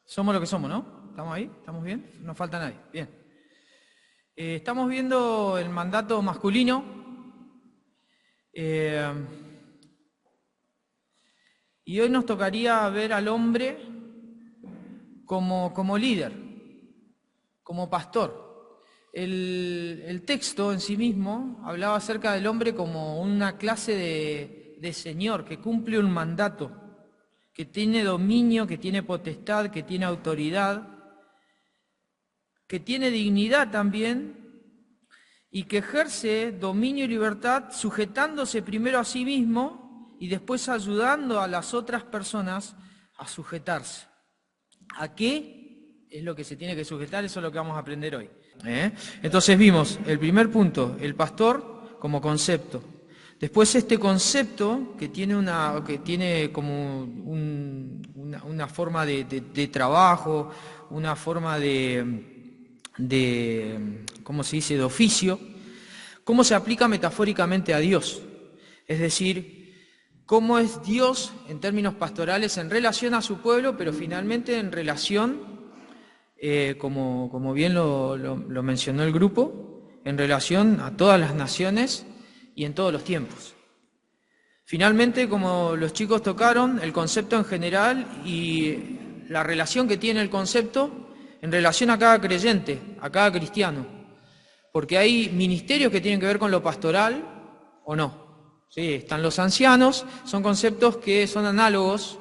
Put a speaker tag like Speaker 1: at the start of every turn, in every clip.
Speaker 1: Somos lo que somos, ¿no? ¿Estamos ahí? ¿Estamos bien? No falta nadie. Bien. Estamos viendo el mandato masculino. Y hoy nos tocaría ver al hombre como líder, como pastor. El texto en sí mismo hablaba acerca del hombre como una clase de señor que cumple un mandato, que tiene dominio, que tiene potestad, que tiene autoridad, que tiene dignidad también y que ejerce dominio y libertad sujetándose primero a sí mismo y después ayudando a las otras personas a sujetarse. ¿A qué es lo que se tiene que sujetar? Eso es lo que vamos a aprender hoy. Entonces vimos el primer punto, el pastor como concepto. Después este concepto que tiene como una forma de trabajo, una forma ¿cómo se dice?, de oficio, cómo se aplica metafóricamente a Dios. Es decir, cómo es Dios en términos pastorales en relación a su pueblo, pero finalmente en relación, como bien lo mencionó el grupo, en relación a todas las naciones y en todos los tiempos. Finalmente, como los chicos tocaron, el concepto en general y la relación que tiene el concepto en relación a cada creyente, a cada cristiano. Porque hay ministerios que tienen que ver con lo pastoral o no. Sí, están los ancianos, son conceptos que son análogos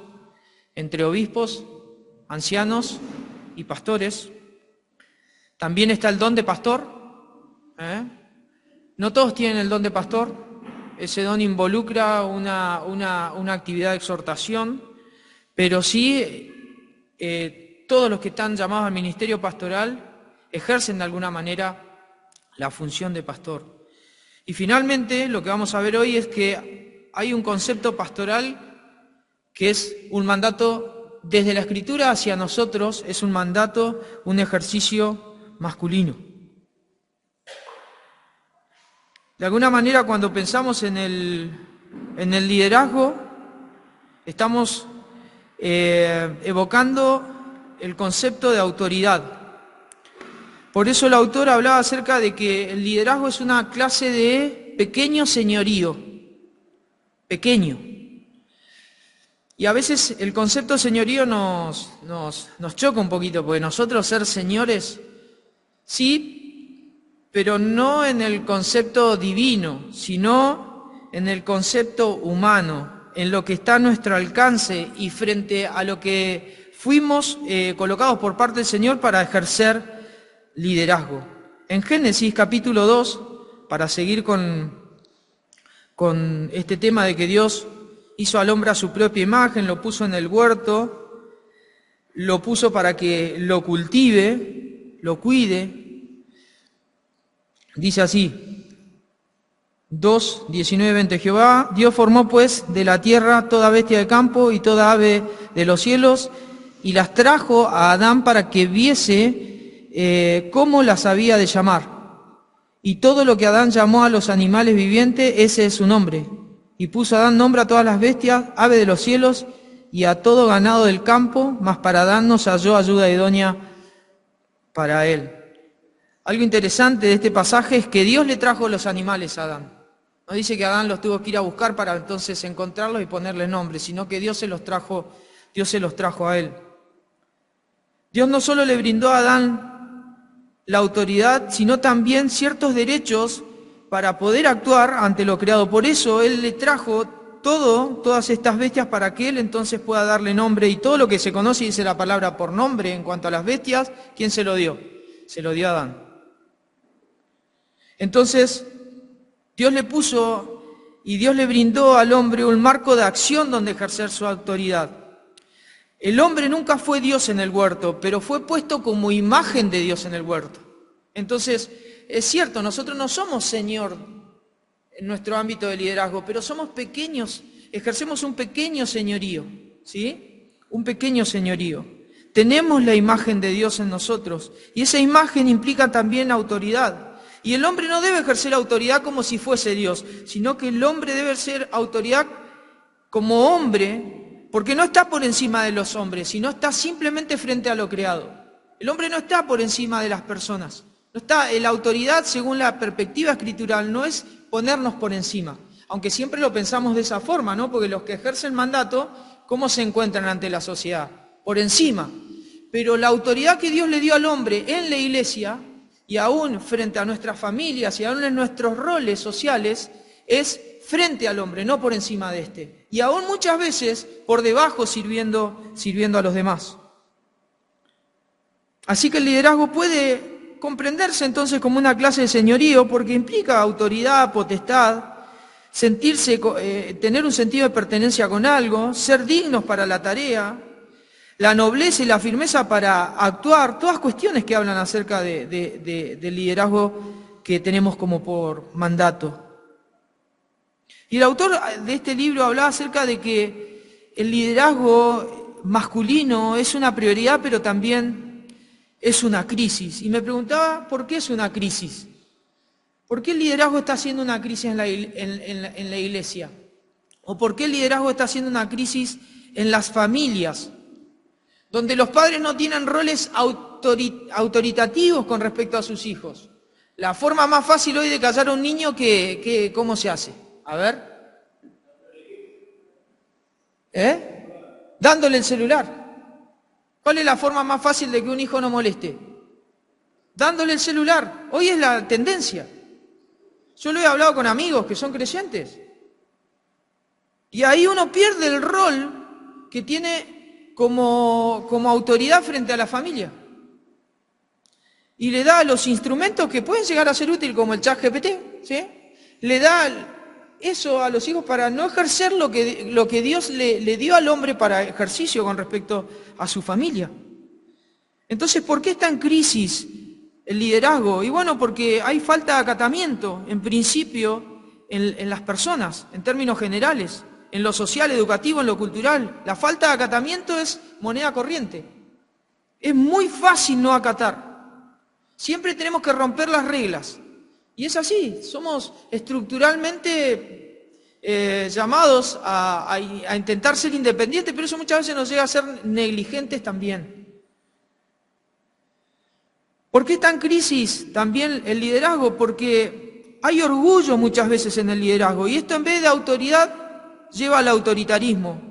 Speaker 1: entre obispos, ancianos y pastores. También está el don de pastor. No todos tienen el don de pastor. Ese don involucra una actividad de exhortación, pero sí todos los que están llamados al ministerio pastoral ejercen de alguna manera la función de pastor. Y finalmente lo que vamos a ver hoy es que hay un concepto pastoral que es un mandato desde la Escritura hacia nosotros, es un mandato, un ejercicio masculino. De alguna manera, cuando pensamos en el liderazgo, estamos evocando el concepto de autoridad. Por eso el autor hablaba acerca de que el liderazgo es una clase de pequeño señorío, pequeño. Y a veces el concepto señorío nos choca un poquito, porque nosotros ser señores, sí, pero no en el concepto divino, sino en el concepto humano, en lo que está a nuestro alcance y frente a lo que fuimos colocados por parte del Señor para ejercer liderazgo. En Génesis capítulo 2, para seguir con este tema de que Dios hizo al hombre a su propia imagen, lo puso en el huerto, lo puso para que lo cultive, lo cuide. Dice así, 2, 19, 20, Jehová, Dios formó pues de la tierra toda bestia de campo y toda ave de los cielos, y las trajo a Adán para que viese cómo las había de llamar. Y todo lo que Adán llamó a los animales vivientes, ese es su nombre. Y puso Adán nombre a todas las bestias, ave de los cielos, y a todo ganado del campo, mas para Adán no se halló ayuda idónea para él. Algo interesante de este pasaje es que Dios le trajo los animales a Adán. No dice que Adán los tuvo que ir a buscar para entonces encontrarlos y ponerle nombre, sino que Dios se los trajo a él. Dios no solo le brindó a Adán la autoridad, sino también ciertos derechos para poder actuar ante lo creado. Por eso Él le trajo todas estas bestias para que Él entonces pueda darle nombre. Y todo lo que se conoce, dice la palabra por nombre en cuanto a las bestias, ¿quién se lo dio? Se lo dio a Adán. Entonces, Dios le puso y Dios le brindó al hombre un marco de acción donde ejercer su autoridad. El hombre nunca fue Dios en el huerto, pero fue puesto como imagen de Dios en el huerto. Entonces, es cierto, nosotros no somos Señor en nuestro ámbito de liderazgo, pero somos pequeños, ejercemos un pequeño señorío, ¿sí? Un pequeño señorío. Tenemos la imagen de Dios en nosotros y esa imagen implica también autoridad. Y el hombre no debe ejercer autoridad como si fuese Dios, sino que el hombre debe ser autoridad como hombre, Porque no está por encima de los hombres, sino está simplemente frente a lo creado. El hombre no está por encima de las personas. No está, la autoridad, según la perspectiva escritural, no es ponernos por encima. Aunque siempre lo pensamos de esa forma, ¿no? Porque los que ejercen mandato, ¿cómo se encuentran ante la sociedad? Por encima. Pero la autoridad que Dios le dio al hombre en la iglesia, y aún frente a nuestras familias, y aún en nuestros roles sociales, es frente al hombre, no por encima de este. Y aún muchas veces por debajo sirviendo a los demás. Así que el liderazgo puede comprenderse entonces como una clase de señorío porque implica autoridad, potestad, sentirse, tener un sentido de pertenencia con algo, ser dignos para la tarea, la nobleza y la firmeza para actuar, todas cuestiones que hablan acerca del liderazgo que tenemos como por mandato. Y el autor de este libro hablaba acerca de que el liderazgo masculino es una prioridad, pero también es una crisis. Y me preguntaba, ¿por qué es una crisis? ¿Por qué el liderazgo está haciendo una crisis en la iglesia? ¿O por qué el liderazgo está haciendo una crisis en las familias? Donde los padres no tienen roles autoritativos con respecto a sus hijos. La forma más fácil hoy de callar a un niño, ¿cómo se hace? A ver. Dándole el celular. ¿Cuál es la forma más fácil de que un hijo no moleste? Dándole el celular. Hoy es la tendencia. Yo lo he hablado con amigos que son creyentes. Y ahí uno pierde el rol que tiene como autoridad frente a la familia. Y le da los instrumentos que pueden llegar a ser útiles, como el ChatGPT, ¿sí? Le da eso a los hijos para no ejercer lo que Dios le dio al hombre para ejercicio con respecto a su familia. Entonces, ¿por qué está en crisis el liderazgo? Y bueno, porque hay falta de acatamiento, en principio, en las personas, en términos generales, en lo social, educativo, en lo cultural. La falta de acatamiento es moneda corriente. Es muy fácil no acatar. Siempre tenemos que romper las reglas. Y es así, somos estructuralmente llamados a intentar ser independientes, pero eso muchas veces nos llega a ser negligentes también. ¿Por qué está en crisis también el liderazgo? Porque hay orgullo muchas veces en el liderazgo, y esto en vez de autoridad lleva al autoritarismo.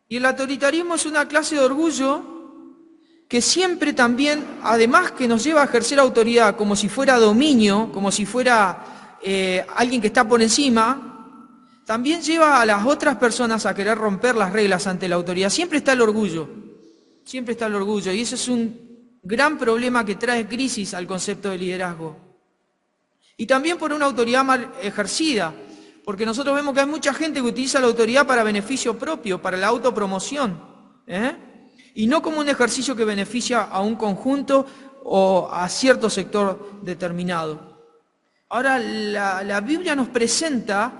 Speaker 1: Y el autoritarismo es una clase de orgullo que siempre también, además que nos lleva a ejercer autoridad como si fuera dominio, como si fuera alguien que está por encima, también lleva a las otras personas a querer romper las reglas ante la autoridad. Siempre está el orgullo, y ese es un gran problema que trae crisis al concepto de liderazgo. Y también por una autoridad mal ejercida, porque nosotros vemos que hay mucha gente que utiliza la autoridad para beneficio propio, para la autopromoción, y no como un ejercicio que beneficia a un conjunto o a cierto sector determinado. Ahora, la Biblia nos presenta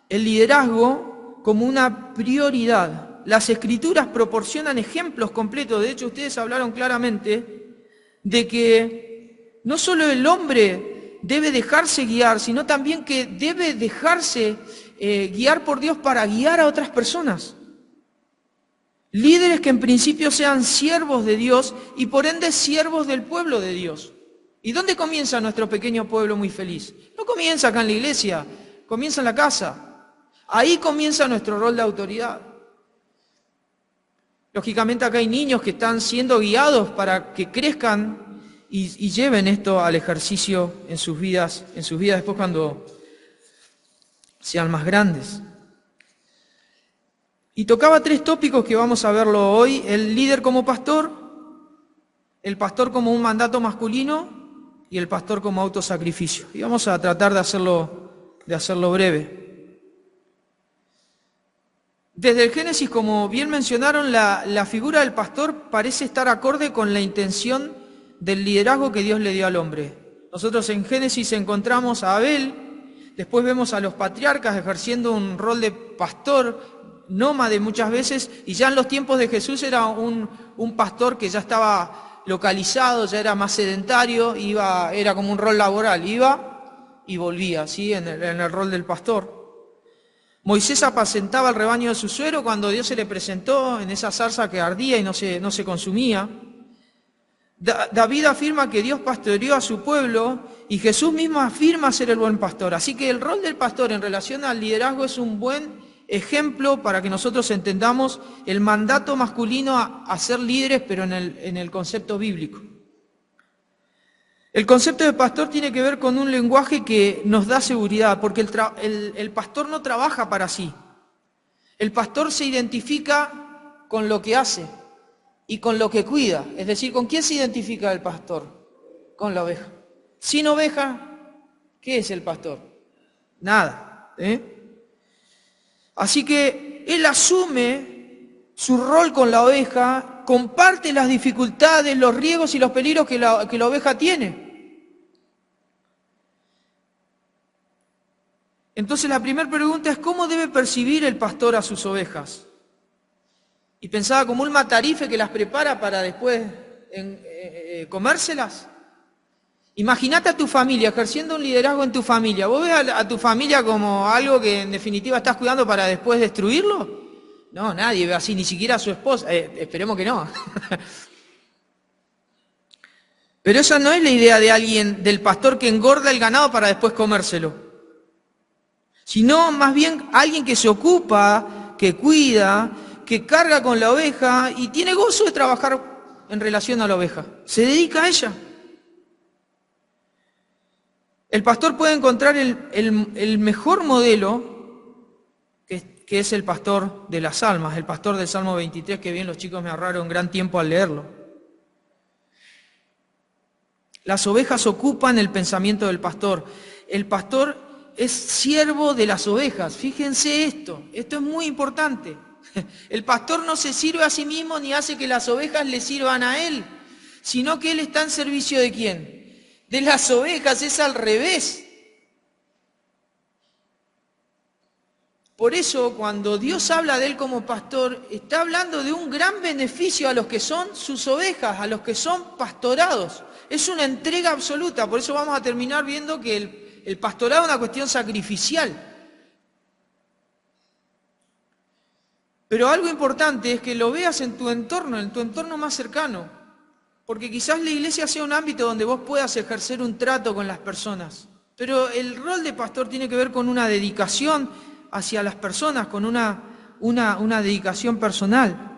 Speaker 1: el liderazgo como una prioridad. Las Escrituras proporcionan ejemplos completos. De hecho, ustedes hablaron claramente de que no solo el hombre debe dejarse guiar, sino también que debe dejarse guiar por Dios para guiar a otras personas. Líderes que en principio sean siervos de Dios y por ende siervos del pueblo de Dios. ¿Y dónde comienza nuestro pequeño pueblo muy feliz? No comienza acá en la iglesia, comienza en la casa. Ahí comienza nuestro rol de autoridad. Lógicamente acá hay niños que están siendo guiados para que crezcan y lleven esto al ejercicio en sus vidas después cuando sean más grandes. Y tocaba 3 tópicos que vamos a verlo hoy: el líder como pastor, el pastor como un mandato masculino y el pastor como autosacrificio. Y vamos a tratar de hacerlo breve. Desde el Génesis, como bien mencionaron, la figura del pastor parece estar acorde con la intención del liderazgo que Dios le dio al hombre. Nosotros en Génesis encontramos a Abel, después vemos a los patriarcas ejerciendo un rol de pastor, nómade muchas veces, y ya en los tiempos de Jesús era un pastor que ya estaba localizado, ya era más sedentario, era como un rol laboral, iba y volvía, ¿sí? en el rol del pastor. Moisés apacentaba el rebaño de su suegro cuando Dios se le presentó en esa zarza que ardía y no se consumía. David afirma que Dios pastoreó a su pueblo y Jesús mismo afirma ser el buen pastor. Así que el rol del pastor en relación al liderazgo es un buen ejemplo para que nosotros entendamos el mandato masculino a ser líderes, pero en el concepto bíblico. El concepto de pastor tiene que ver con un lenguaje que nos da seguridad, porque el pastor no trabaja para sí. El pastor se identifica con lo que hace y con lo que cuida. Es decir, ¿con quién se identifica el pastor? Con la oveja. Sin oveja, ¿qué es el pastor? Nada. Así que él asume su rol con la oveja, comparte las dificultades, los riesgos y los peligros que la oveja tiene. Entonces la primera pregunta es, ¿cómo debe percibir el pastor a sus ovejas? Y pensaba como un matarife que las prepara para después comérselas. Imagínate a tu familia ejerciendo un liderazgo en tu familia. ¿Vos ves a tu familia como algo que en definitiva estás cuidando para después destruirlo? No, nadie ve así, ni siquiera a su esposa. Esperemos que no. Pero esa no es la idea de alguien, del pastor que engorda el ganado para después comérselo. Sino más bien alguien que se ocupa, que cuida, que carga con la oveja y tiene gozo de trabajar en relación a la oveja. Se dedica a ella. El pastor puede encontrar el mejor modelo, que es el pastor de las almas, el pastor del Salmo 23, que bien los chicos me ahorraron gran tiempo al leerlo. Las ovejas ocupan el pensamiento del pastor. El pastor es siervo de las ovejas. Fíjense esto es muy importante. El pastor no se sirve a sí mismo ni hace que las ovejas le sirvan a él, sino que él está en servicio ¿de quién? De las ovejas, es al revés. Por eso cuando Dios habla de él como pastor, está hablando de un gran beneficio a los que son sus ovejas, a los que son pastorados. Es una entrega absoluta, por eso vamos a terminar viendo que el pastorado es una cuestión sacrificial. Pero algo importante es que lo veas en tu entorno más cercano. Porque quizás la iglesia sea un ámbito donde vos puedas ejercer un trato con las personas. Pero el rol de pastor tiene que ver con una dedicación hacia las personas, con una dedicación personal.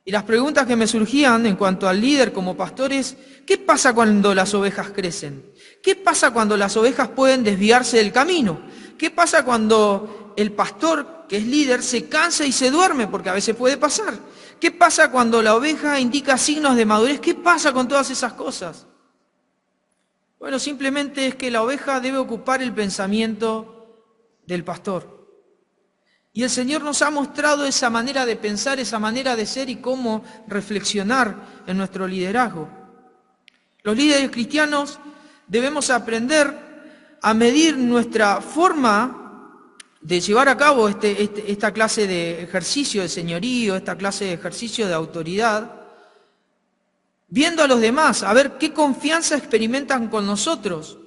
Speaker 1: Y las preguntas que me surgían en cuanto al líder como pastor es, ¿qué pasa cuando las ovejas crecen? ¿Qué pasa cuando las ovejas pueden desviarse del camino? ¿Qué pasa cuando el pastor, que es líder, se cansa y se duerme? Porque a veces puede pasar. ¿Qué pasa cuando la oveja indica signos de madurez? ¿Qué pasa con todas esas cosas? Bueno, simplemente es que la oveja debe ocupar el pensamiento del pastor. Y el Señor nos ha mostrado esa manera de pensar, esa manera de ser y cómo reflexionar en nuestro liderazgo. Los líderes cristianos debemos aprender a medir nuestra forma de llevar a cabo esta clase de ejercicio de señorío, esta clase de ejercicio de autoridad, viendo a los demás, a ver qué confianza experimentan con nosotros,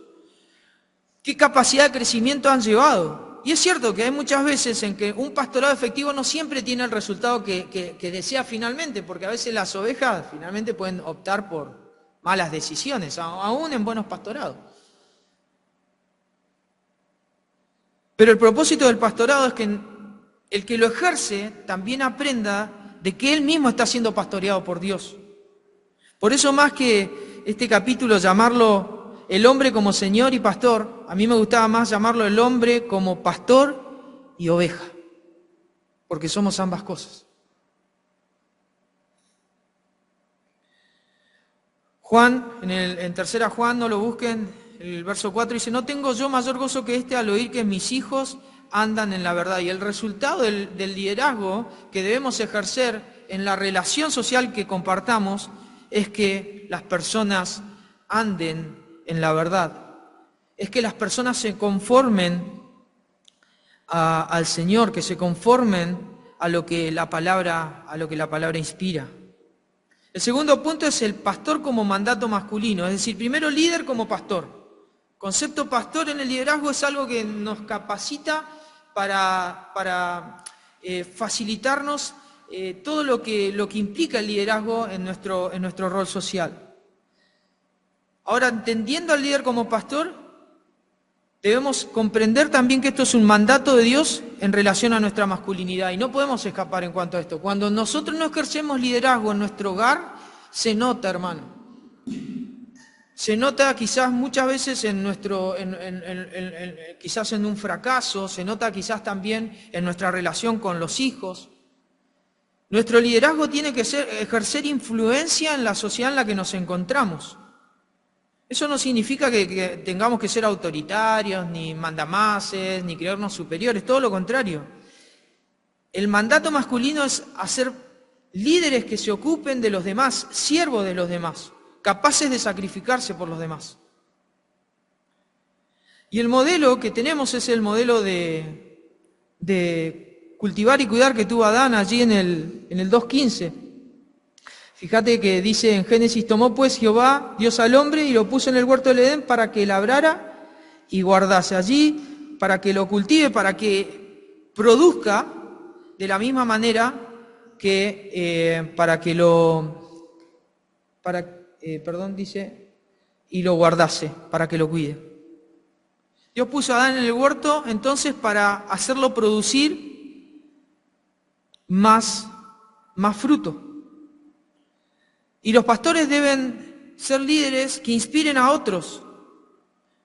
Speaker 1: qué capacidad de crecimiento han llevado. Y es cierto que hay muchas veces en que un pastorado efectivo no siempre tiene el resultado que desea finalmente, porque a veces las ovejas finalmente pueden optar por malas decisiones, aún en buenos pastorados. Pero el propósito del pastorado es que el que lo ejerce también aprenda de que él mismo está siendo pastoreado por Dios. Por eso más que este capítulo llamarlo el hombre como señor y pastor, a mí me gustaba más llamarlo el hombre como pastor y oveja, porque somos ambas cosas. Juan, en tercera Juan, no lo busquen, el verso 4 dice, no tengo yo mayor gozo que este al oír que mis hijos andan en la verdad. Y el resultado del liderazgo que debemos ejercer en la relación social que compartamos es que las personas anden en la verdad. Es que las personas se conformen al Señor, que se conformen a lo que la palabra inspira. El segundo punto es el pastor como mandato masculino, es decir, primero líder como pastor. Concepto pastor en el liderazgo es algo que nos capacita para facilitarnos todo lo que implica el liderazgo en nuestro rol social. Ahora, entendiendo al líder como pastor, debemos comprender también que esto es un mandato de Dios en relación a nuestra masculinidad y no podemos escapar en cuanto a esto. Cuando nosotros no ejercemos liderazgo en nuestro hogar, se nota, hermano. Se nota quizás muchas veces quizás en un fracaso, se nota quizás también en nuestra relación con los hijos. Nuestro liderazgo tiene que ejercer influencia en la sociedad en la que nos encontramos. Eso no significa que tengamos que ser autoritarios, ni mandamases, ni creernos superiores, todo lo contrario. El mandato masculino es hacer líderes que se ocupen de los demás, siervos de los demás, capaces de sacrificarse por los demás. Y el modelo que tenemos es el modelo de cultivar y cuidar que tuvo Adán allí en el 2:15. Fíjate que dice en Génesis: tomó pues Jehová, Dios al hombre, y lo puso en el huerto del Edén para que labrara y guardase allí, para que lo cultive, para que produzca de la misma manera que y lo guardase, para que lo cuide. Dios puso a Adán en el huerto entonces para hacerlo producir más fruto. Y los pastores deben ser líderes que inspiren a otros,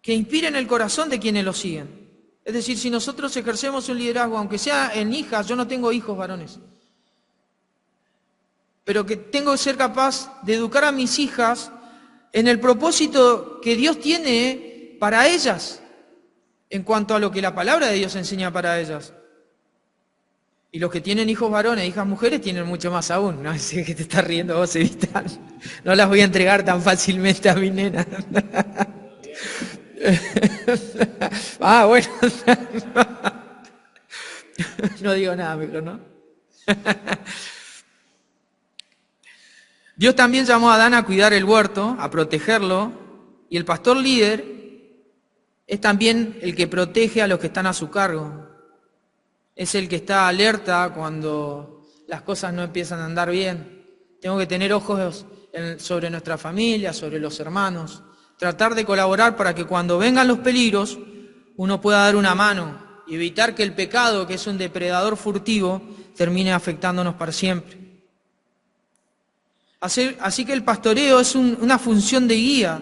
Speaker 1: que inspiren el corazón de quienes los siguen. Es decir, si nosotros ejercemos un liderazgo, aunque sea en hijas, yo no tengo hijos varones, pero que tengo que ser capaz de educar a mis hijas en el propósito que Dios tiene para ellas, en cuanto a lo que la palabra de Dios enseña para ellas. Y los que tienen hijos varones e hijas mujeres tienen mucho más aún. No sé que te estás riendo vos, Evita. No las voy a entregar tan fácilmente a mi nena. Bueno. No digo nada, mejor, ¿no? Dios también llamó a Adán a cuidar el huerto, a protegerlo, y el pastor líder es también el que protege a los que están a su cargo. Es el que está alerta cuando las cosas no empiezan a andar bien. Tengo que tener ojos sobre nuestra familia, sobre los hermanos, tratar de colaborar para que cuando vengan los peligros uno pueda dar una mano y evitar que el pecado, que es un depredador furtivo, termine afectándonos para siempre. Así que el pastoreo es una función de guía.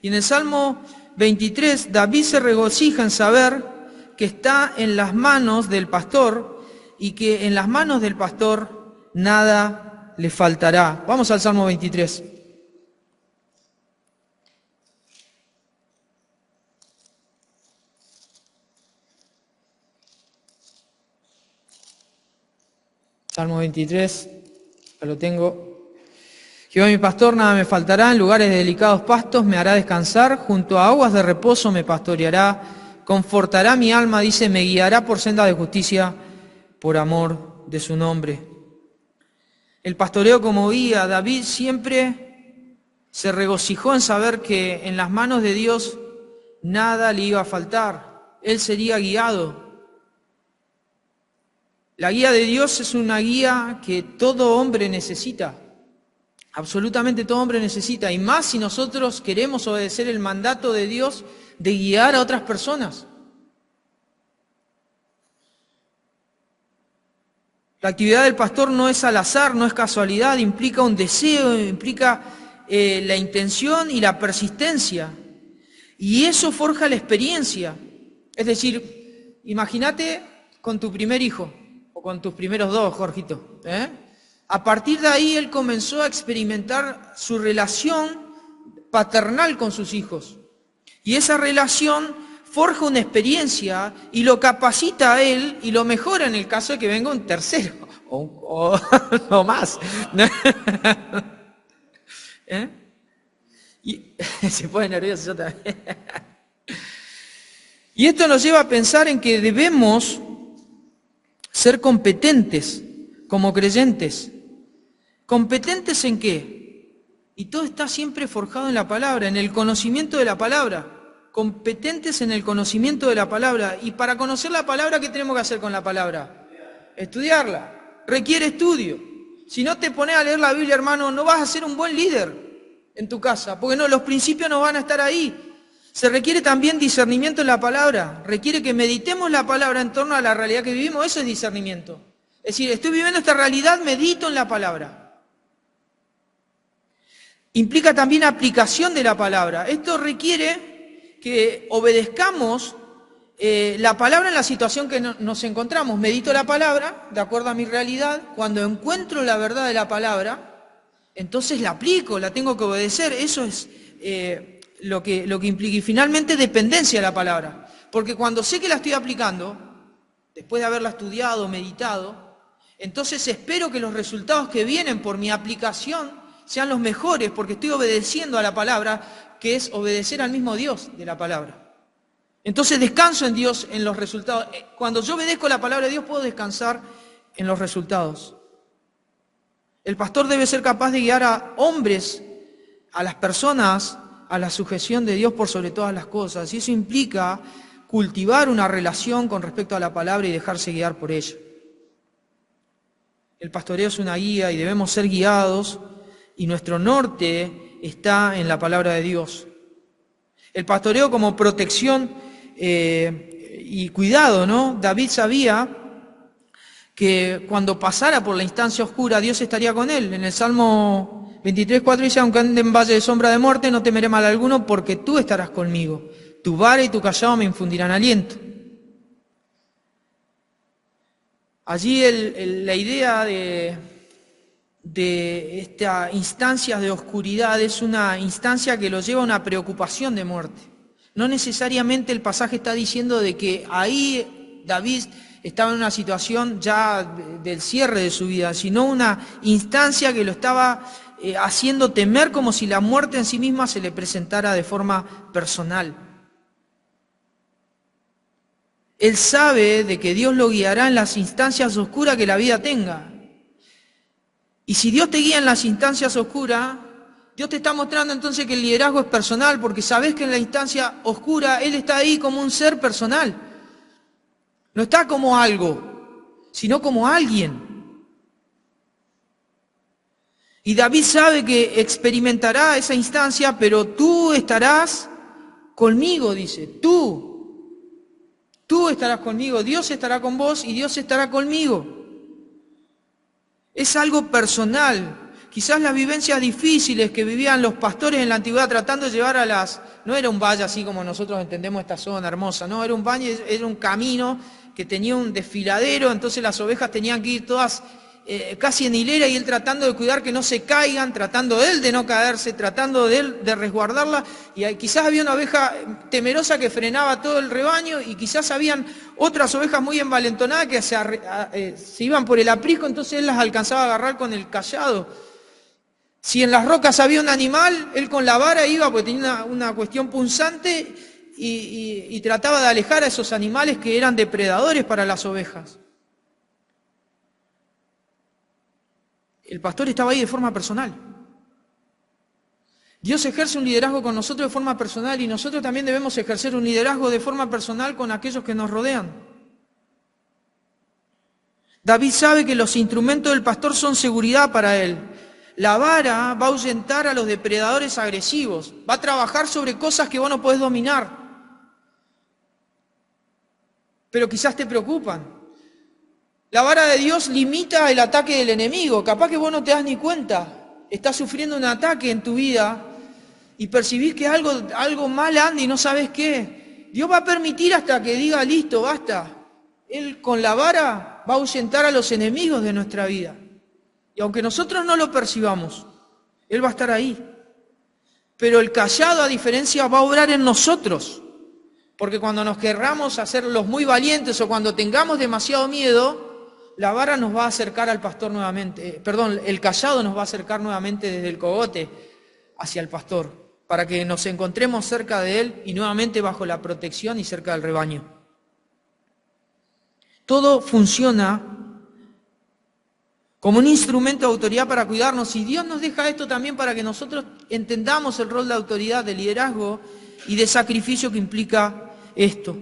Speaker 1: Y en el Salmo 23, David se regocija en saber que está en las manos del pastor y que en las manos del pastor nada le faltará. Vamos al Salmo 23. Salmo 23, ya lo tengo. Jehová mi pastor, nada me faltará, en lugares de delicados pastos me hará descansar, junto a aguas de reposo me pastoreará. Confortará mi alma, dice, me guiará por senda de justicia por amor de su nombre. El pastoreo como guía, David siempre se regocijó en saber que en las manos de Dios nada le iba a faltar. Él sería guiado. La guía de Dios es una guía que todo hombre necesita. Absolutamente todo hombre necesita. Y más si nosotros queremos obedecer el mandato de Dios de guiar a otras personas. La actividad del pastor no es al azar, no es casualidad, implica un deseo, implica la intención y la persistencia. Y eso forja la experiencia. Es decir, imagínate con tu primer hijo, o con tus primeros dos, Jorgito. A partir de ahí él comenzó a experimentar su relación paternal con sus hijos. Y esa relación forja una experiencia y lo capacita a él y lo mejora en el caso de que venga un tercero o más. Y se pone nervioso yo también. Y esto nos lleva a pensar en que debemos ser competentes como creyentes. ¿Competentes en qué? Y todo está siempre forjado en la palabra, en el conocimiento de la palabra. competentes en el conocimiento de la palabra. Y para conocer la palabra, ¿qué tenemos que hacer con la palabra? Estudiarla. Requiere estudio. Si no te pones a leer la Biblia, hermano, no vas a ser un buen líder en tu casa, porque no, los principios no van a estar ahí. Se requiere también discernimiento en la palabra. Requiere que meditemos la palabra en torno a la realidad que vivimos. Eso es discernimiento. Es decir, estoy viviendo esta realidad, medito en la palabra. Implica también aplicación de la palabra. Esto requiere que obedezcamos la palabra en la situación que nos encontramos. Medito la palabra de acuerdo a mi realidad. Cuando encuentro la verdad de la palabra, entonces la aplico, la tengo que obedecer. Eso es lo que implica. Y finalmente dependencia de la palabra. Porque cuando sé que la estoy aplicando, después de haberla estudiado, meditado, entonces espero que los resultados que vienen por mi aplicación sean los mejores, porque estoy obedeciendo a la palabra, que es obedecer al mismo Dios de la palabra. Entonces descanso en Dios en los resultados. Cuando yo obedezco la palabra de Dios, puedo descansar en los resultados. El pastor debe ser capaz de guiar a hombres, a las personas, a la sujeción de Dios por sobre todas las cosas. Y eso implica cultivar una relación con respecto a la palabra y dejarse guiar por ella. El pastoreo es una guía y debemos ser guiados, y nuestro norte está en la palabra de Dios. El pastoreo como protección y cuidado, ¿no? David sabía que cuando pasara por la instancia oscura, Dios estaría con él. En el Salmo 23:4 dice: aunque ande en valle de sombra de muerte, no temeré mal alguno, porque tú estarás conmigo. Tu vara y tu cayado me infundirán aliento. Allí la idea de esta instancia de oscuridad es una instancia que lo lleva a una preocupación de muerte. No necesariamente el pasaje está diciendo de que ahí David estaba en una situación ya del cierre de su vida, sino una instancia que lo estaba haciendo temer como si la muerte en sí misma se le presentara de forma personal. Él sabe de que Dios lo guiará en las instancias oscuras que la vida tenga. Y si Dios te guía en las instancias oscuras, Dios te está mostrando entonces que el liderazgo es personal, porque sabes que en la instancia oscura Él está ahí como un ser personal. No está como algo, sino como alguien. Y David sabe que experimentará esa instancia, pero tú estarás conmigo, dice, tú estarás conmigo, Dios estará con vos y Dios estará conmigo. Es algo personal. Quizás las vivencias difíciles que vivían los pastores en la antigüedad tratando de llevar no era un valle así como nosotros entendemos esta zona hermosa, no, era un valle, era un camino que tenía un desfiladero, entonces las ovejas tenían que ir todas casi en hilera y él tratando de cuidar que no se caigan, tratando él de no caerse, tratando de él de resguardarla, y quizás había una oveja temerosa que frenaba todo el rebaño y quizás habían otras ovejas muy envalentonadas que se iban por el aprisco, entonces él las alcanzaba a agarrar con el cayado. Si en las rocas había un animal, él con la vara iba, porque tenía una cuestión punzante, y trataba de alejar a esos animales que eran depredadores para las ovejas. El pastor estaba ahí de forma personal. Dios ejerce un liderazgo con nosotros de forma personal y nosotros también debemos ejercer un liderazgo de forma personal con aquellos que nos rodean. David sabe que los instrumentos del pastor son seguridad para él. La vara va a ahuyentar a los depredadores agresivos, va a trabajar sobre cosas que vos no podés dominar, pero quizás te preocupan. La vara de Dios limita el ataque del enemigo. Capaz que vos no te das ni cuenta. Estás sufriendo un ataque en tu vida y percibís que algo mal anda y no sabes qué. Dios va a permitir hasta que diga, listo, basta. Él con la vara va a ahuyentar a los enemigos de nuestra vida. Y aunque nosotros no lo percibamos, Él va a estar ahí. Pero el cayado, a diferencia, va a obrar en nosotros. Porque cuando nos querramos hacer los muy valientes o cuando tengamos demasiado miedo, la vara nos va a acercar al pastor nuevamente, el cayado nos va a acercar nuevamente desde el cogote hacia el pastor, para que nos encontremos cerca de él y nuevamente bajo la protección y cerca del rebaño. Todo funciona como un instrumento de autoridad para cuidarnos, y Dios nos deja esto también para que nosotros entendamos el rol de autoridad, de liderazgo, y de sacrificio que implica esto.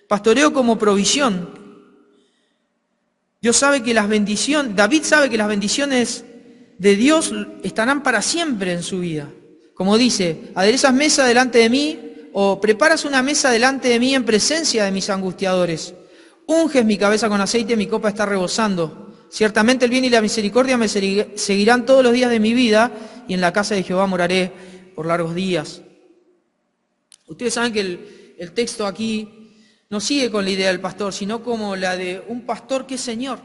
Speaker 1: Pastoreo como provisión. David sabe que las bendiciones de Dios estarán para siempre en su vida. Como dice, aderezas mesa delante de mí, o preparas una mesa delante de mí en presencia de mis angustiadores. Unges mi cabeza con aceite, mi copa está rebosando. Ciertamente el bien y la misericordia me seguirán todos los días de mi vida, y en la casa de Jehová moraré por largos días. Ustedes saben que el texto aquí no sigue con la idea del pastor, sino como la de un pastor que es Señor.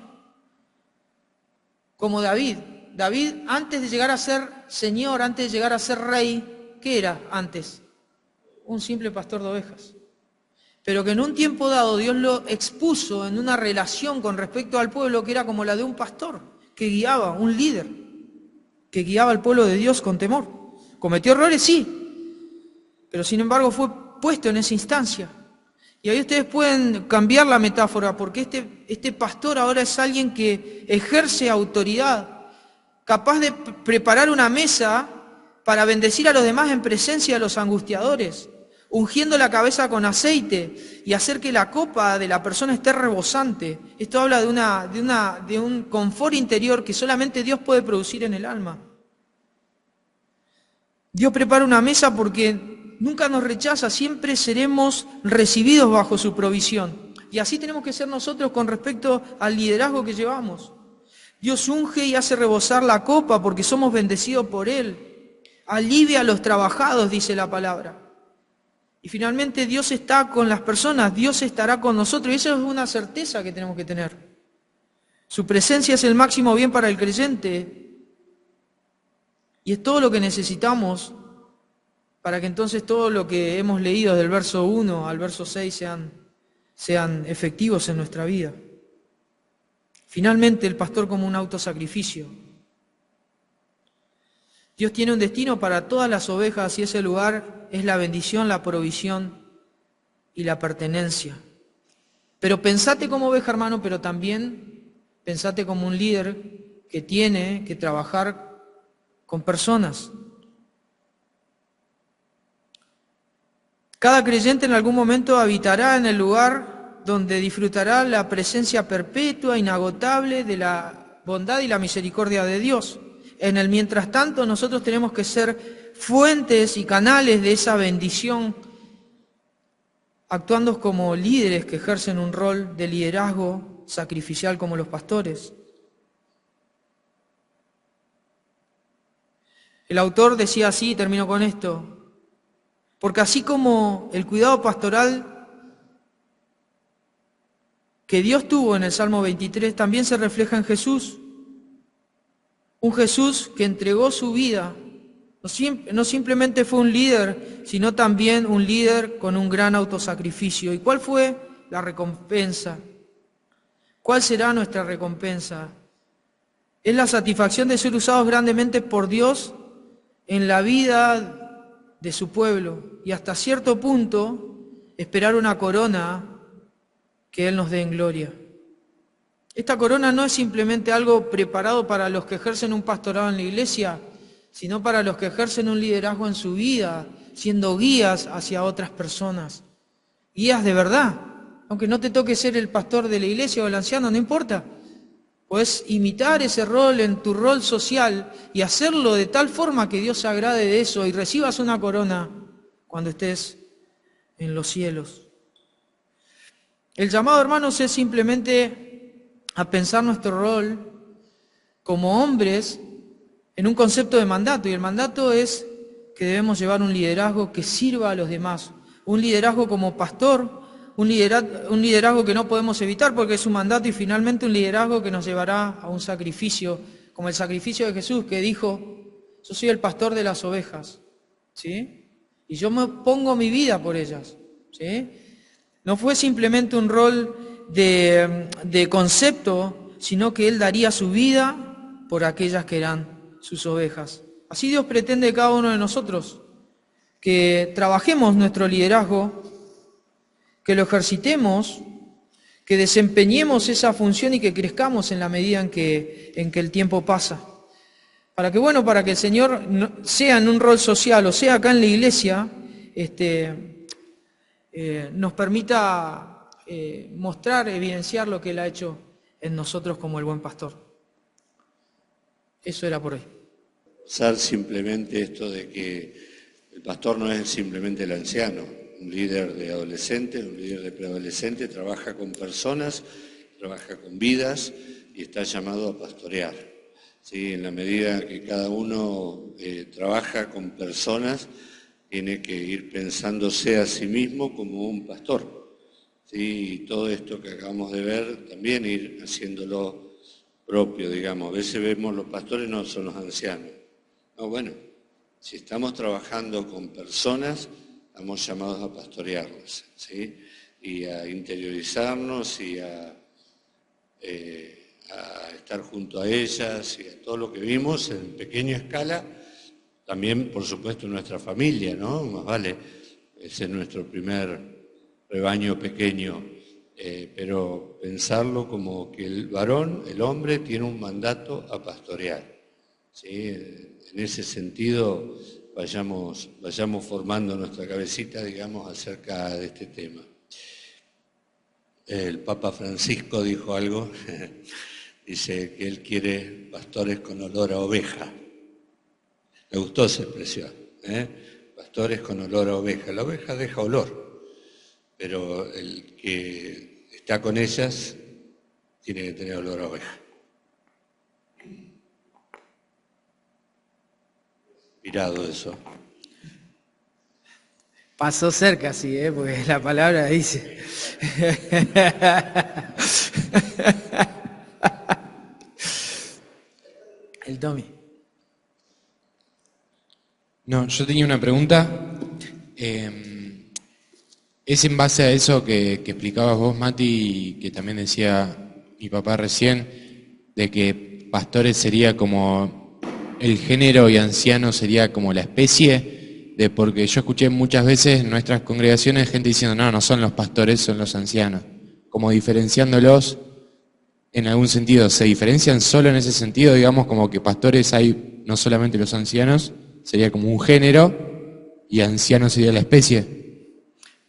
Speaker 1: Como David. David, antes de llegar a ser Señor, antes de llegar a ser rey, ¿qué era antes? Un simple pastor de ovejas. Pero que en un tiempo dado Dios lo expuso en una relación con respecto al pueblo que era como la de un pastor, que guiaba, un líder, que guiaba al pueblo de Dios con temor. ¿Cometió errores? Sí, pero sin embargo fue puesto en esa instancia. Y ahí ustedes pueden cambiar la metáfora, porque este pastor ahora es alguien que ejerce autoridad, capaz de preparar una mesa para bendecir a los demás en presencia de los angustiadores, ungiendo la cabeza con aceite y hacer que la copa de la persona esté rebosante. Esto habla de un confort interior que solamente Dios puede producir en el alma. Dios prepara una mesa porque nunca nos rechaza, siempre seremos recibidos bajo su provisión. Y así tenemos que ser nosotros con respecto al liderazgo que llevamos. Dios unge y hace rebosar la copa porque somos bendecidos por Él. Alivia a los trabajados, dice la palabra. Y finalmente Dios está con las personas, Dios estará con nosotros. Y eso es una certeza que tenemos que tener. Su presencia es el máximo bien para el creyente. Y es todo lo que necesitamos para que entonces todo lo que hemos leído desde el verso 1 al verso 6 sean efectivos en nuestra vida. Finalmente, el pastor como un autosacrificio. Dios tiene un destino para todas las ovejas y ese lugar es la bendición, la provisión y la pertenencia. Pero pensate como oveja, hermano, pero también pensate como un líder que tiene que trabajar con personas. Cada creyente en algún momento habitará en el lugar donde disfrutará la presencia perpetua, inagotable de la bondad y la misericordia de Dios. En el mientras tanto, nosotros tenemos que ser fuentes y canales de esa bendición, actuando como líderes que ejercen un rol de liderazgo sacrificial como los pastores. El autor decía así, y termino con esto, porque así como el cuidado pastoral que Dios tuvo en el Salmo 23 también se refleja en Jesús. Un Jesús que entregó su vida, no simplemente fue un líder, sino también un líder con un gran autosacrificio. ¿Y cuál fue la recompensa? ¿Cuál será nuestra recompensa? Es la satisfacción de ser usados grandemente por Dios en la vida de su pueblo y hasta cierto punto esperar una corona que Él nos dé en gloria. Esta corona no es simplemente algo preparado para los que ejercen un pastorado en la iglesia, sino para los que ejercen un liderazgo en su vida, siendo guías hacia otras personas. Guías de verdad, aunque no te toque ser el pastor de la iglesia o el anciano, no importa. Puedes imitar ese rol en tu rol social y hacerlo de tal forma que Dios se agrade de eso y recibas una corona cuando estés en los cielos. El llamado, hermanos, es simplemente a pensar nuestro rol como hombres en un concepto de mandato, y el mandato es que debemos llevar un liderazgo que sirva a los demás, un liderazgo como pastor, un liderazgo que no podemos evitar porque es un mandato, y finalmente un liderazgo que nos llevará a un sacrificio, como el sacrificio de Jesús que dijo, yo soy el pastor de las ovejas, ¿sí? Y yo me pongo mi vida por ellas, ¿sí? No fue simplemente un rol de concepto, sino que Él daría su vida por aquellas que eran sus ovejas. Así Dios pretende de cada uno de nosotros, que trabajemos nuestro liderazgo, que lo ejercitemos, que desempeñemos esa función y que crezcamos en la medida en que el tiempo pasa. Para que el Señor, sea en un rol social o sea acá en la iglesia, nos permita mostrar, evidenciar lo que Él ha hecho en nosotros como el buen pastor. Eso era por hoy.
Speaker 2: Usar simplemente esto de que el pastor no es simplemente el anciano, un líder de adolescentes, un líder de preadolescentes, trabaja con personas, trabaja con vidas y está llamado a pastorear. ¿Sí? En la medida que cada uno trabaja con personas, tiene que ir pensándose a sí mismo como un pastor. ¿Sí? Y todo esto que acabamos de ver, también ir haciéndolo propio, digamos. A veces vemos los pastores no son los ancianos. No, bueno, si estamos trabajando con personas, estamos llamados a pastorearlas, ¿sí? Y a interiorizarnos y a estar junto a ellas y a todo lo que vimos en pequeña escala, también, por supuesto, nuestra familia, ¿no? Más vale, ese es nuestro primer rebaño pequeño, pero pensarlo como que el varón, el hombre, tiene un mandato a pastorear, ¿sí? En ese sentido, vayamos formando nuestra cabecita, digamos, acerca de este tema. El Papa Francisco dijo algo, dice que él quiere pastores con olor a oveja. Me gustó esa expresión, pastores con olor a oveja. La oveja deja olor, pero el que está con ellas tiene que tener olor a oveja. Inspirado eso.
Speaker 1: Pasó cerca, sí, porque la palabra dice. El Tommy.
Speaker 3: No, yo tenía una pregunta. Es en base a eso que explicabas vos, Mati, y que también decía mi papá recién, de que pastores sería como el género y anciano sería como la especie. Porque yo escuché muchas veces en nuestras congregaciones gente diciendo, no son los pastores, son los ancianos. Como diferenciándolos en algún sentido. ¿Se diferencian solo en ese sentido? Digamos como que pastores hay no solamente los ancianos, sería como un género y anciano sería la especie.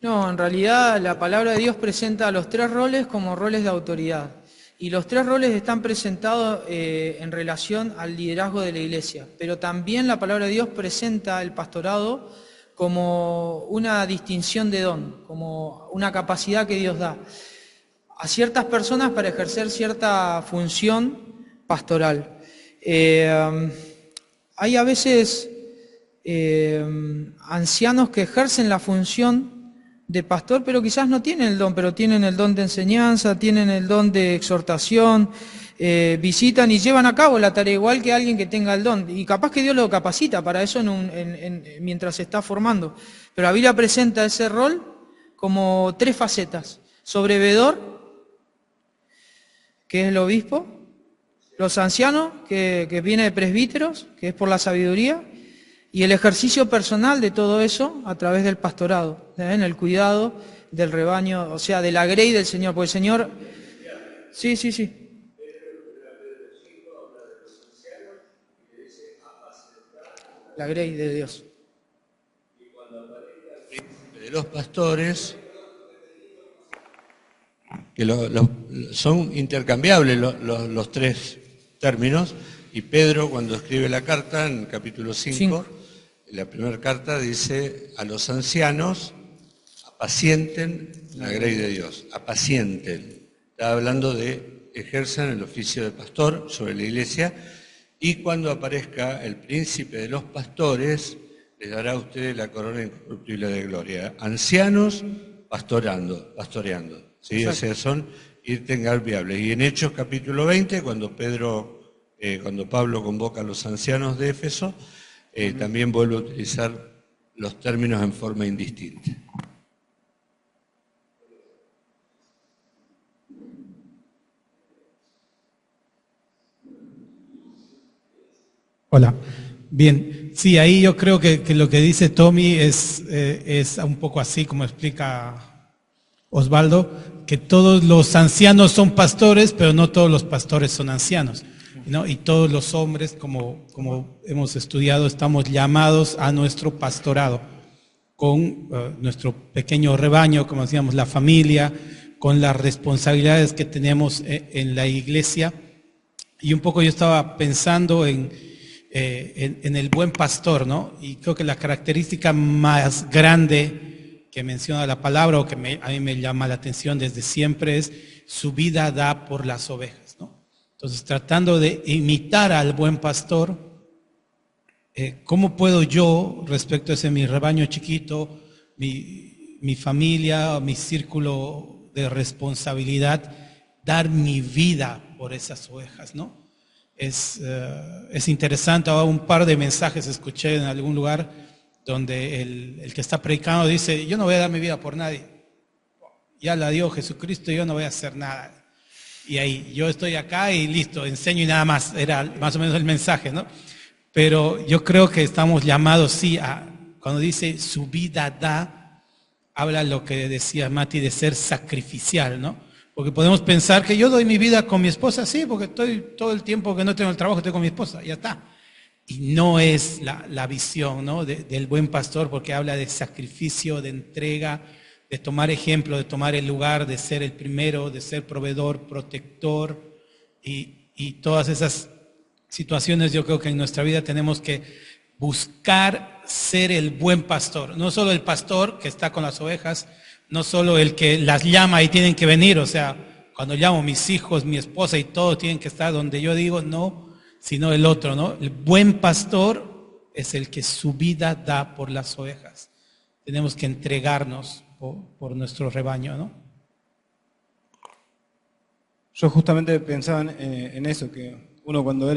Speaker 1: No, en realidad la palabra de Dios presenta a los tres roles como roles de autoridad. Y los tres roles están presentados en relación al liderazgo de la iglesia. Pero también la palabra de Dios presenta el pastorado como una distinción de don, como una capacidad que Dios da a ciertas personas para ejercer cierta función pastoral. Hay a veces ancianos que ejercen la función de pastor, pero quizás no tienen el don, pero tienen el don de enseñanza, tienen el don de exhortación, visitan y llevan a cabo la tarea igual que alguien que tenga el don. Y capaz que Dios lo capacita para eso mientras se está formando. Pero la Biblia presenta ese rol como tres facetas. Sobrevedor, que es el obispo, los ancianos, que viene de presbíteros, que es por la sabiduría, y el ejercicio personal de todo eso a través del pastorado, en el cuidado del rebaño, o sea, de la grey del Señor, porque el Señor... Sí. La grey de Dios.
Speaker 2: De los pastores, que son intercambiables los tres términos, y Pedro cuando escribe la carta en capítulo 5, la primera carta dice a los ancianos apacienten la grey de Dios, apacienten. Está hablando de ejerzan el oficio de pastor sobre la iglesia, y cuando aparezca el príncipe de los pastores les dará a ustedes la corona incorruptible de gloria. Ancianos pastoreando, ¿sí? O sea, son intercambiables. Y en Hechos capítulo 20, cuando Pablo convoca a los ancianos de Éfeso, también vuelve a utilizar los términos en forma indistinta.
Speaker 4: Hola. Bien, sí, ahí yo creo que lo que dice Tommy es un poco así como explica Osvaldo, que todos los ancianos son pastores, pero no todos los pastores son ancianos, ¿no? Y todos los hombres, como hemos estudiado, estamos llamados a nuestro pastorado. con nuestro pequeño rebaño, como decíamos, la familia, con las responsabilidades que tenemos en la iglesia. Y un poco yo estaba pensando en el buen pastor, ¿no? Y creo que la característica más grande que menciona la palabra, o que a mí me llama la atención desde siempre, es su vida da por las ovejas, ¿no? Entonces, tratando de imitar al buen pastor, ¿cómo puedo yo, respecto a ese mi rebaño chiquito, mi familia, mi círculo de responsabilidad, dar mi vida por esas ovejas, ¿no? Es interesante. Ahora un par de mensajes escuché en algún lugar donde el que está predicando dice: yo no voy a dar mi vida por nadie, ya la dio Jesucristo, yo no voy a hacer nada. Y ahí, yo estoy acá y listo, enseño y nada más. Era más o menos el mensaje, ¿no? Pero yo creo que estamos llamados, sí, cuando dice su vida da, habla lo que decía Mati de ser sacrificial, ¿no? Porque podemos pensar que yo doy mi vida con mi esposa, sí, porque estoy todo el tiempo que no tengo el trabajo, estoy con mi esposa, ya está. Y no es la visión, ¿no? del buen pastor, porque habla de sacrificio, de entrega, de tomar ejemplo, de tomar el lugar, de ser el primero, de ser proveedor, protector, y todas esas situaciones. Yo creo que en nuestra vida tenemos que buscar ser el buen pastor, no solo el pastor que está con las ovejas, no solo el que las llama y tienen que venir, o sea, cuando llamo mis hijos, mi esposa y todos tienen que estar donde yo digo, no, sino el otro, ¿no? El buen pastor es el que su vida da por las ovejas. Tenemos que entregarnos por nuestro rebaño, ¿no?
Speaker 5: Yo justamente pensaba en eso, que uno cuando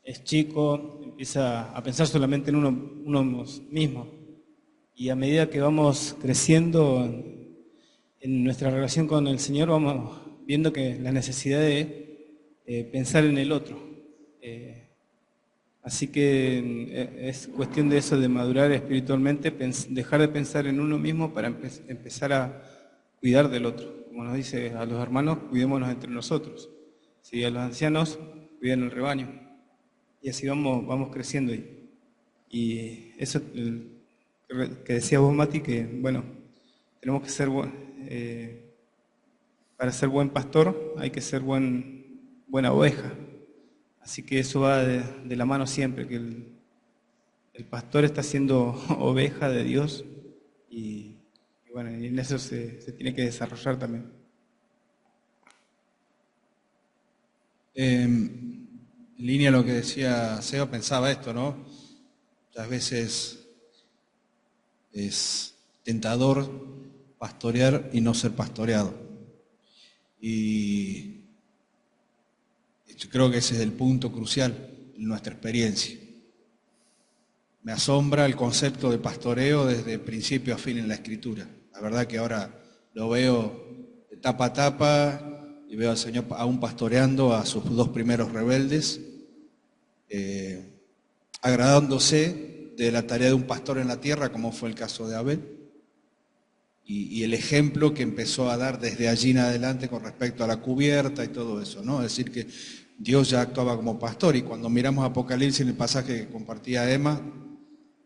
Speaker 5: es chico empieza a pensar solamente en uno mismo, y a medida que vamos creciendo en nuestra relación con el Señor, vamos viendo que la necesidad de pensar en el otro. Así que es cuestión de eso, de madurar espiritualmente, dejar de pensar en uno mismo para empezar a cuidar del otro. Como nos dice a los hermanos, cuidémonos entre nosotros. ¿Sí? A los ancianos, cuiden el rebaño. Y así vamos creciendo. Y eso que decías vos, Mati, que bueno, tenemos que ser, para ser buen pastor hay que ser buena oveja. Así que eso va de la mano siempre, que el pastor está siendo oveja de Dios, y bueno, y en eso se tiene que desarrollar también.
Speaker 6: En línea a lo que decía Seba, pensaba esto, ¿no? Muchas veces es tentador pastorear y no ser pastoreado. Y yo creo que ese es el punto crucial en nuestra experiencia. Me asombra el concepto de pastoreo desde principio a fin en la Escritura. La verdad que ahora lo veo de tapa a tapa y veo al Señor aún pastoreando a sus dos primeros rebeldes, agradándose de la tarea de un pastor en la tierra, como fue el caso de Abel, y el ejemplo que empezó a dar desde allí en adelante con respecto a la cubierta y todo eso, ¿no? Es decir, que Dios ya actuaba como pastor, y cuando miramos Apocalipsis en el pasaje que compartía Emma,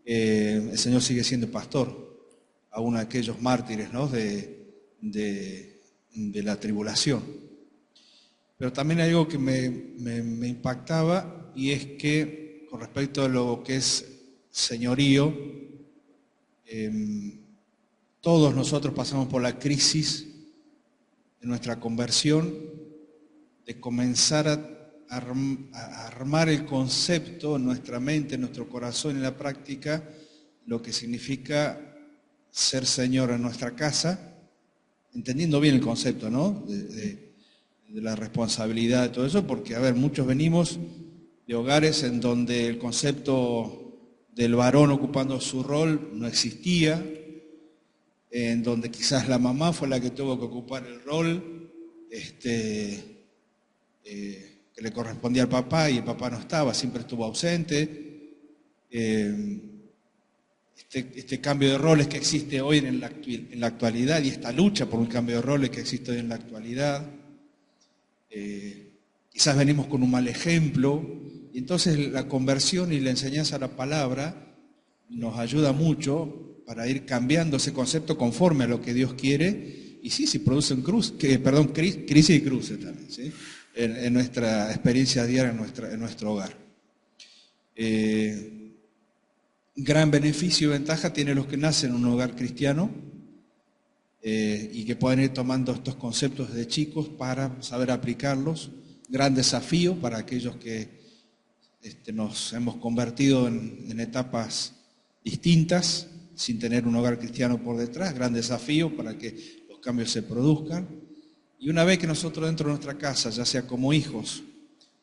Speaker 6: el Señor sigue siendo pastor, aún aquellos mártires, ¿no? de la tribulación. Pero también hay algo que me impactaba, y es que con respecto a lo que es señorío, todos nosotros pasamos por la crisis de nuestra conversión, de comenzar a armar el concepto en nuestra mente, en nuestro corazón, en la práctica, lo que significa ser Señor en nuestra casa, entendiendo bien el concepto, ¿no? de la responsabilidad de todo eso, porque, a ver, muchos venimos de hogares en donde el concepto del varón ocupando su rol no existía, en donde quizás la mamá fue la que tuvo que ocupar el rol que le correspondía al papá, y el papá no estaba, siempre estuvo ausente. Este cambio de roles que existe hoy en la actualidad, y esta lucha por un cambio de roles que existe hoy en la actualidad, quizás venimos con un mal ejemplo, y entonces la conversión y la enseñanza a la palabra nos ayuda mucho para ir cambiando ese concepto conforme a lo que Dios quiere. Y sí producen crisis y cruces también, ¿sí? En nuestra experiencia diaria, en nuestro hogar. Gran beneficio y ventaja tiene los que nacen en un hogar cristiano y que pueden ir tomando estos conceptos de chicos para saber aplicarlos. Gran desafío para aquellos que nos hemos convertido en etapas distintas sin tener un hogar cristiano por detrás. Gran desafío para que los cambios se produzcan. Y una vez que nosotros dentro de nuestra casa, ya sea como hijos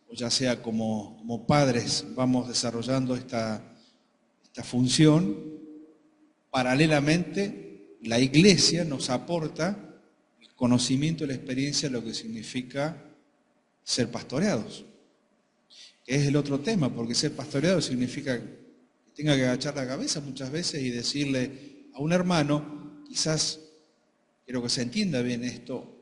Speaker 6: o ya sea como padres, vamos desarrollando esta función, paralelamente la Iglesia nos aporta el conocimiento y la experiencia de lo que significa ser pastoreados. Que es el otro tema, porque ser pastoreado significa que tenga que agachar la cabeza muchas veces y decirle a un hermano, quizás, quiero que se entienda bien esto,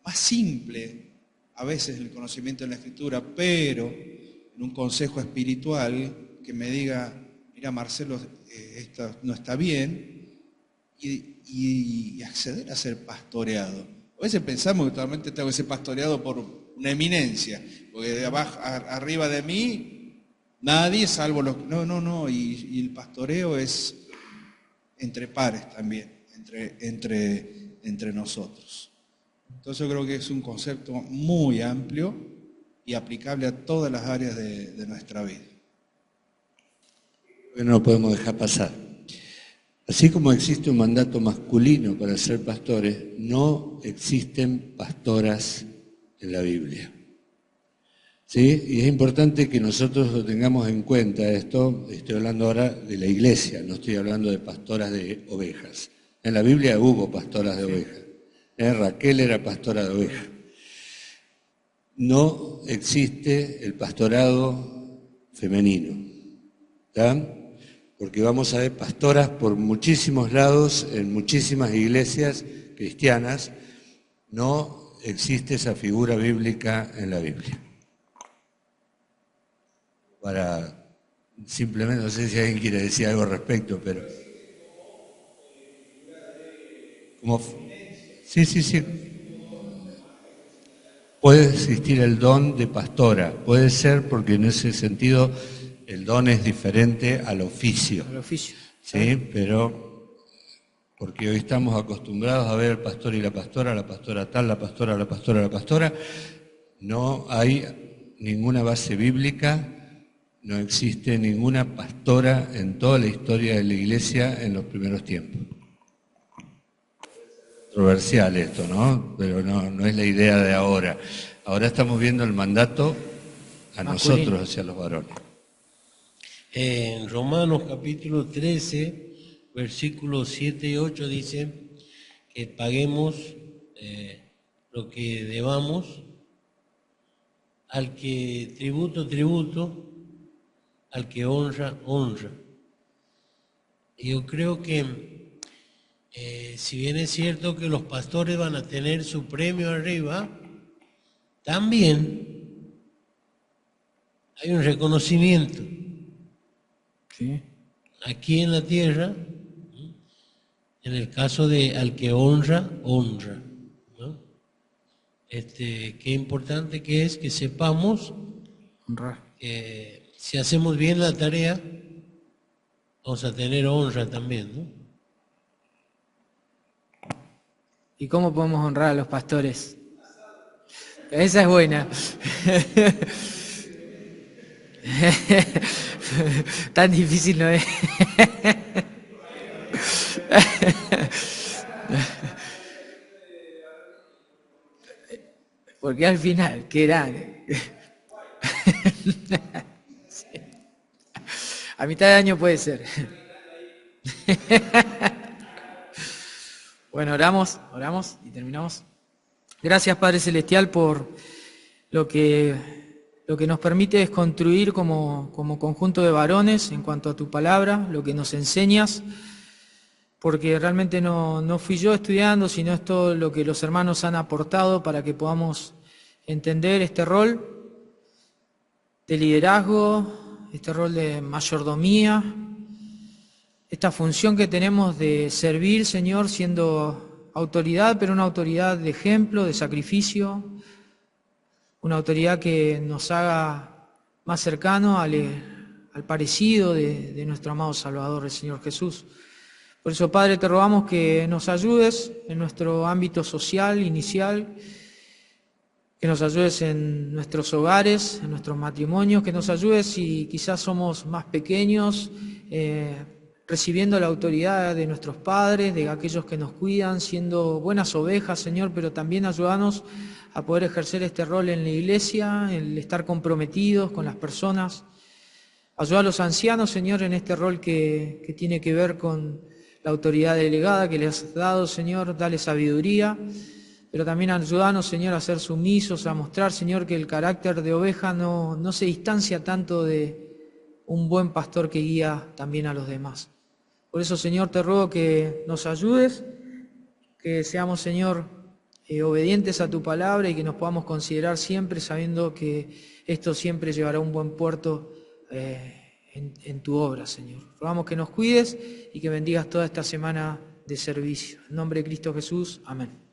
Speaker 6: más simple a veces el conocimiento de la Escritura, pero en un consejo espiritual que me diga, mira Marcelo, esto no está bien, y acceder a ser pastoreado. A veces pensamos que totalmente tengo que ser pastoreado por una eminencia, porque de abajo, arriba de mí nadie salvo los... No, y el pastoreo es entre pares también, entre nosotros. Entonces yo creo que es un concepto muy amplio y aplicable a todas las áreas de nuestra vida.
Speaker 2: No lo podemos dejar pasar. Así como existe un mandato masculino para ser pastores, no existen pastoras en la Biblia. ¿Sí? Y es importante que nosotros lo tengamos en cuenta esto. Estoy hablando ahora de la iglesia, no estoy hablando de pastoras de ovejas. En la Biblia hubo pastoras de ovejas. Raquel era pastora de ovejas. No existe el pastorado femenino, ¿está? Porque vamos a ver pastoras por muchísimos lados, en muchísimas iglesias cristianas. No existe esa figura bíblica en la Biblia. Para simplemente, no sé si alguien quiere decir algo al respecto, pero... Sí. Puede existir el don de pastora, puede ser porque en ese sentido el don es diferente al oficio. Sí, pero porque hoy estamos acostumbrados a ver al pastor y la pastora tal, la pastora. No hay ninguna base bíblica, no existe ninguna pastora en toda la historia de la iglesia en los primeros tiempos. Controversial esto, ¿no? Pero no es la idea de ahora. Ahora estamos viendo el mandato a nosotros hacia los varones.
Speaker 7: En Romanos capítulo 13, versículos 7 y 8 dice que paguemos lo que debamos, al que tributo, al que honra. Y yo creo que si bien es cierto que los pastores van a tener su premio arriba, también hay un reconocimiento.
Speaker 1: Sí.
Speaker 7: Aquí en la tierra, en el caso de al que honra, ¿no? Qué importante que es que sepamos que si hacemos bien la tarea, vamos a tener honra también, ¿no?
Speaker 1: ¿Y cómo podemos honrar a los pastores? Esa es buena. Tan difícil no es. Porque al final, ¿qué era? A mitad de año puede ser. Bueno, oramos y terminamos. Gracias, Padre Celestial, por lo que nos permite es construir como conjunto de varones en cuanto a tu palabra, lo que nos enseñas, porque realmente no fui yo estudiando, sino es todo lo que los hermanos han aportado para que podamos entender este rol de liderazgo, este rol de mayordomía, esta función que tenemos de servir, Señor, siendo autoridad, pero una autoridad de ejemplo, de sacrificio, una autoridad que nos haga más cercano al parecido de nuestro amado Salvador, el Señor Jesús. Por eso, Padre, te rogamos que nos ayudes en nuestro ámbito social, inicial, que nos ayudes en nuestros hogares, en nuestros matrimonios, que nos ayudes si quizás somos más pequeños, recibiendo la autoridad de nuestros padres, de aquellos que nos cuidan, siendo buenas ovejas, Señor, pero también ayúdanos a poder ejercer este rol en la iglesia, el estar comprometidos con las personas. Ayuda a los ancianos, Señor, en este rol que tiene que ver con la autoridad delegada que les has dado, Señor, dale sabiduría, pero también ayúdanos, Señor, a ser sumisos, a mostrar, Señor, que el carácter de oveja no se distancia tanto de un buen pastor que guía también a los demás. Por eso, Señor, te ruego que nos ayudes, que seamos, Señor, obedientes a tu palabra y que nos podamos considerar siempre sabiendo que esto siempre llevará a un buen puerto en tu obra, Señor. Rogamos que nos cuides y que bendigas toda esta semana de servicio. En nombre de Cristo Jesús, amén.